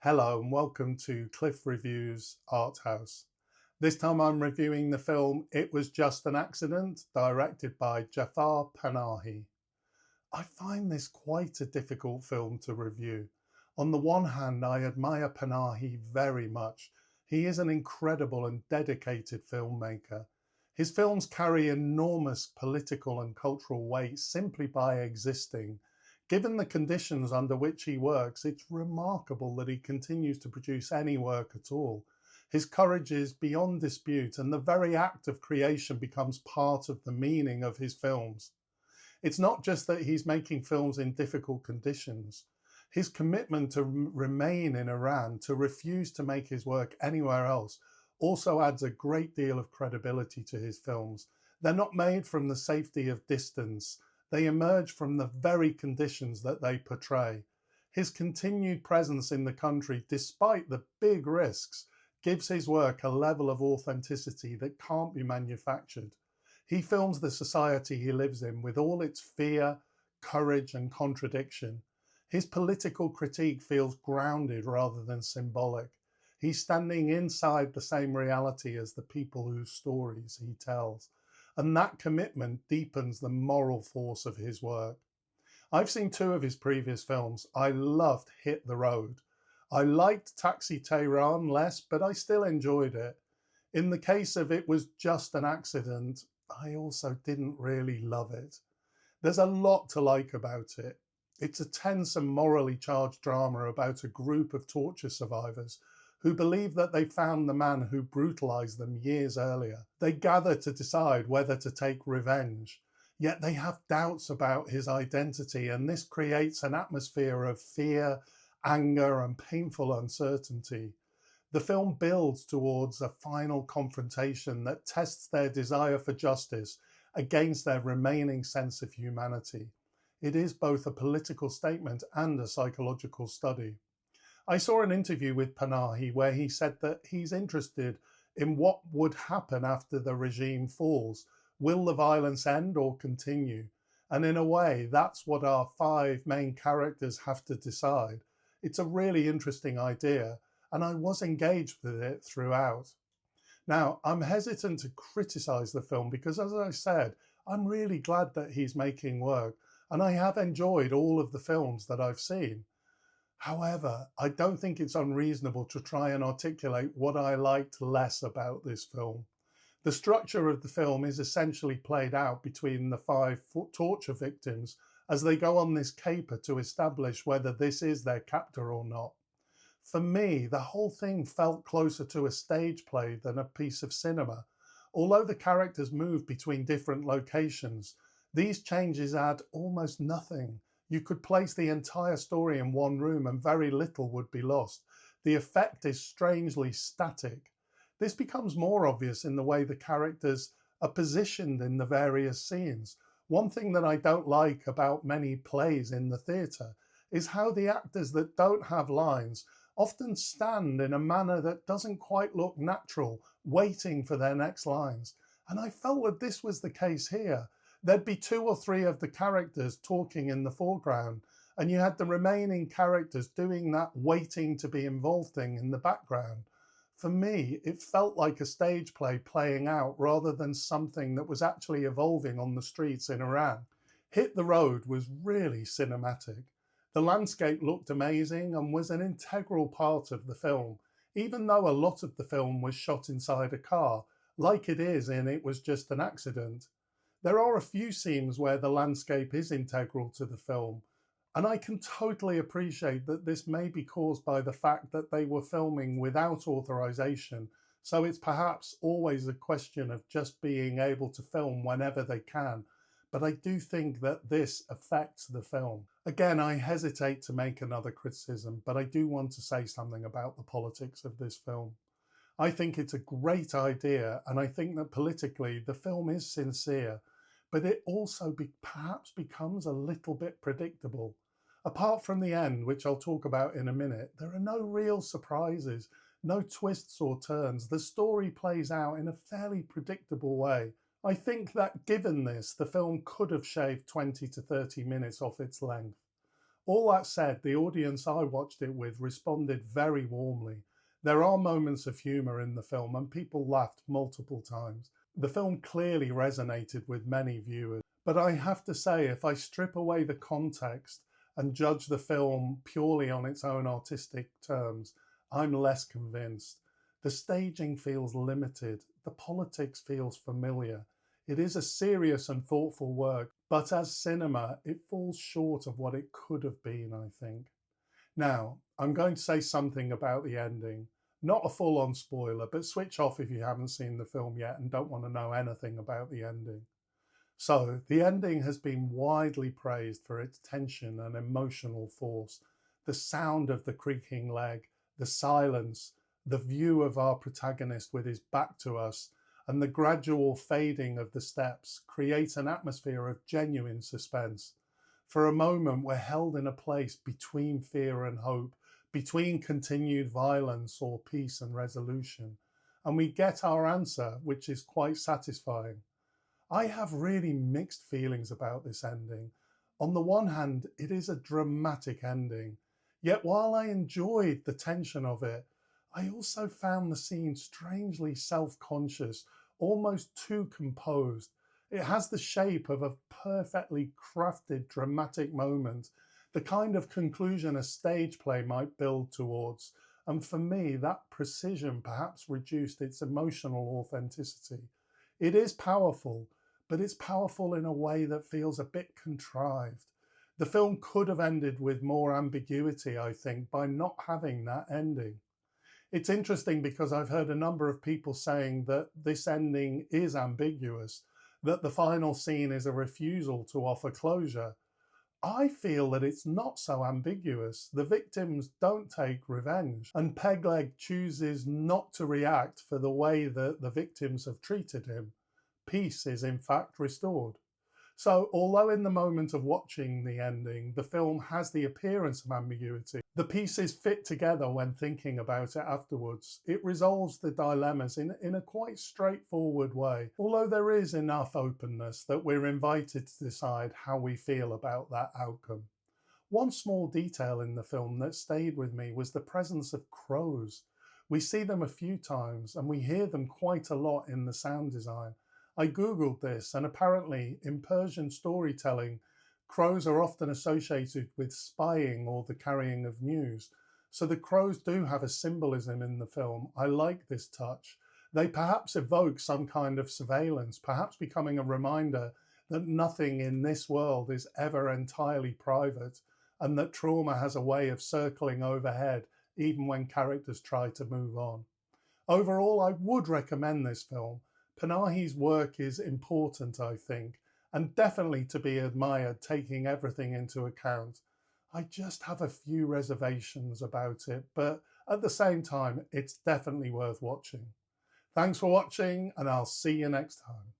Hello and welcome to Cliff Reviews Art House. This time I'm reviewing the film It Was Just an Accident, directed by Jafar Panahi. I find this quite a difficult film to review. On the one hand, I admire Panahi very much. He is an incredible and dedicated filmmaker. His films carry enormous political and cultural weight simply by existing. Given the conditions under which he works, it's remarkable that he continues to produce any work at all. His courage is beyond dispute, and the very act of creation becomes part of the meaning of his films. It's not just that he's making films in difficult conditions. His commitment to remain in Iran, to refuse to make his work anywhere else, also adds a great deal of credibility to his films. They're not made from the safety of distance. They emerge from the very conditions that they portray. His continued presence in the country, despite the big risks, gives his work a level of authenticity that can't be manufactured. He films the society he lives in with all its fear, courage, and contradiction. His political critique feels grounded rather than symbolic. He's standing inside the same reality as the people whose stories he tells, and that commitment deepens the moral force of his work. I've seen two of his previous films. I loved Hit the Road. I liked Taxi Tehran less, but I still enjoyed it. In the case of It Was Just an Accident, I also didn't really love it. There's a lot to like about it. It's a tense and morally charged drama about a group of torture survivors who believe that they found the man who brutalized them years earlier. They gather to decide whether to take revenge, yet they have doubts about his identity, and this creates an atmosphere of fear, anger, and painful uncertainty. The film builds towards a final confrontation that tests their desire for justice against their remaining sense of humanity. It is both a political statement and a psychological study. I saw an interview with Panahi where he said that he's interested in what would happen after the regime falls. Will the violence end or continue? And in a way, that's what our five main characters have to decide. It's a really interesting idea, and I was engaged with it throughout. Now, I'm hesitant to criticize the film because, as I said, I'm really glad that he's making work, and I have enjoyed all of the films that I've seen. However, I don't think it's unreasonable to try and articulate what I liked less about this film. The structure of the film is essentially played out between the five torture victims as they go on this caper to establish whether this is their captor or not. For me, the whole thing felt closer to a stage play than a piece of cinema. Although the characters move between different locations, these changes add almost nothing. You could place the entire story in one room and very little would be lost. The effect is strangely static. This becomes more obvious in the way the characters are positioned in the various scenes. One thing that I don't like about many plays in the theatre is how the actors that don't have lines often stand in a manner that doesn't quite look natural, waiting for their next lines. And I felt that this was the case here. There'd be two or three of the characters talking in the foreground, and you had the remaining characters doing that waiting to be involved thing in the background. For me, it felt like a stage play playing out rather than something that was actually evolving on the streets in Iran. Hit the Road was really cinematic. The landscape looked amazing and was an integral part of the film, even though a lot of the film was shot inside a car, like it is in It Was Just an Accident. There are a few scenes where the landscape is integral to the film, and I can totally appreciate that this may be caused by the fact that they were filming without authorization, so it's perhaps always a question of just being able to film whenever they can. But I do think that this affects the film. Again, I hesitate to make another criticism, but I do want to say something about the politics of this film. I think it's a great idea, and I think that politically the film is sincere, but it also perhaps becomes a little bit predictable. Apart from the end, which I'll talk about in a minute, there are no real surprises, no twists or turns. The story plays out in a fairly predictable way. I think that given this, the film could have shaved 20 to 30 minutes off its length. All that said, the audience I watched it with responded very warmly. There are moments of humour in the film, and people laughed multiple times. The film clearly resonated with many viewers. But I have to say, if I strip away the context and judge the film purely on its own artistic terms, I'm less convinced. The staging feels limited, the politics feels familiar. It is a serious and thoughtful work, but as cinema, it falls short of what it could have been, I think. Now, I'm going to say something about the ending. Not a full-on spoiler, but switch off if you haven't seen the film yet and don't want to know anything about the ending. So, the ending has been widely praised for its tension and emotional force. The sound of the creaking leg, the silence, the view of our protagonist with his back to us, and the gradual fading of the steps create an atmosphere of genuine suspense. For a moment, we're held in a place between fear and hope, between continued violence or peace and resolution. And we get our answer, which is quite satisfying. I have really mixed feelings about this ending. On the one hand, it is a dramatic ending. Yet while I enjoyed the tension of it, I also found the scene strangely self-conscious, almost too composed. It has the shape of a perfectly crafted dramatic moment, the kind of conclusion a stage play might build towards. And for me, that precision perhaps reduced its emotional authenticity. It is powerful, but it's powerful in a way that feels a bit contrived. The film could have ended with more ambiguity, I think, by not having that ending. It's interesting because I've heard a number of people saying that this ending is ambiguous, that the final scene is a refusal to offer closure. I feel that it's not so ambiguous. The victims don't take revenge, and Pegleg chooses not to react for the way that the victims have treated him. Peace is in fact restored. So, although in the moment of watching the ending, the film has the appearance of ambiguity, the pieces fit together when thinking about it afterwards. It resolves the dilemmas in a quite straightforward way, although there is enough openness that we're invited to decide how we feel about that outcome. One small detail in the film that stayed with me was the presence of crows. We see them a few times and we hear them quite a lot in the sound design. I googled this, and apparently in Persian storytelling, crows are often associated with spying or the carrying of news. So the crows do have a symbolism in the film. I like this touch. They perhaps evoke some kind of surveillance, perhaps becoming a reminder that nothing in this world is ever entirely private, and that trauma has a way of circling overhead even when characters try to move on. Overall, I would recommend this film. Panahi's work is important, I think, and definitely to be admired, taking everything into account. I just have a few reservations about it, but at the same time, it's definitely worth watching. Thanks for watching, and I'll see you next time.